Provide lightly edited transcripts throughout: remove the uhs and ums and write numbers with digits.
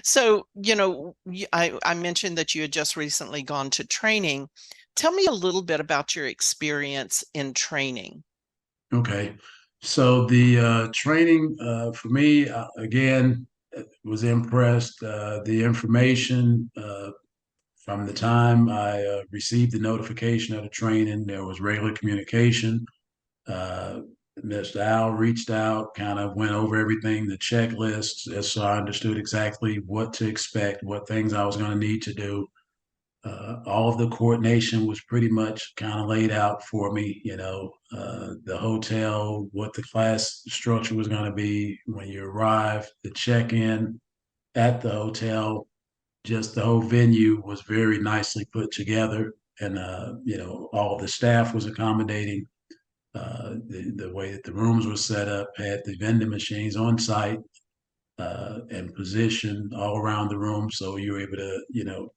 So, I mentioned that you had just recently gone to training. Tell me a little bit about your experience in training. Okay. So the training for me, again, was impressed. The information from the time I received the notification of the training, there was regular communication. Uh, Mr. Al reached out, kind of went over everything, the checklists, so I understood exactly what to expect, what things I was going to need to do. All of the coordination was pretty much kind of laid out for me, the hotel, what the class structure was going to be when you arrive, the check-in at the hotel, just the whole venue was very nicely put together. And, all the staff was accommodating. The way that the rooms were set up had the vending machines on site and positioned all around the room. So you were able to,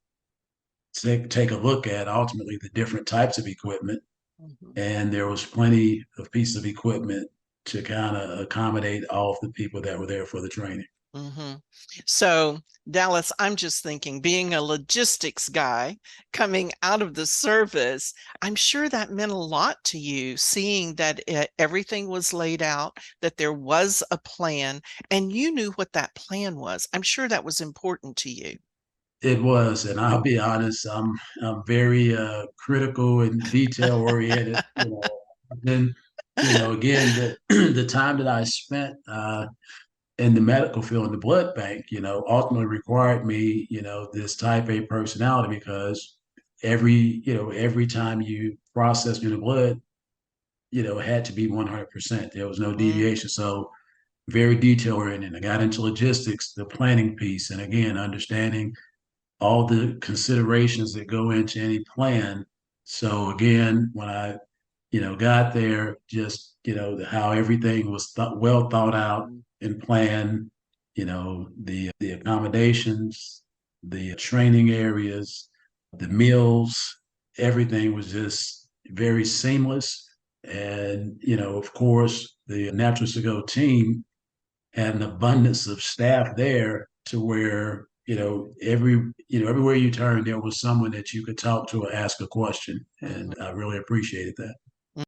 take a look at ultimately the different types of equipment. Mhm. And there was plenty of pieces of equipment to kind of accommodate all of the people that were there for the training. hmm So, Dallas, I'm just thinking, being a logistics guy coming out of the service, I'm sure that meant a lot to you, seeing that everything was laid out, that there was a plan, and you knew what that plan was. I'm sure that was important to you. It was, and I'll be honest, I'm very critical and detail oriented. Then again, the the time that I spent in the medical field in the blood bank, ultimately required me, this type A personality because every time you process through the blood, it had to be 100%. There was no Mm-hmm. deviation. So very detail oriented. I got into logistics, the planning piece, and again, understanding all the considerations that go into any plan. So again, when I, got there, just, how everything was well thought out and planned, the accommodations, the training areas, the meals, everything was just very seamless. And, of course, the Naturals2Go team had an abundance of staff there to where everywhere you turned there was someone that you could talk to or ask a question, and I really appreciated that.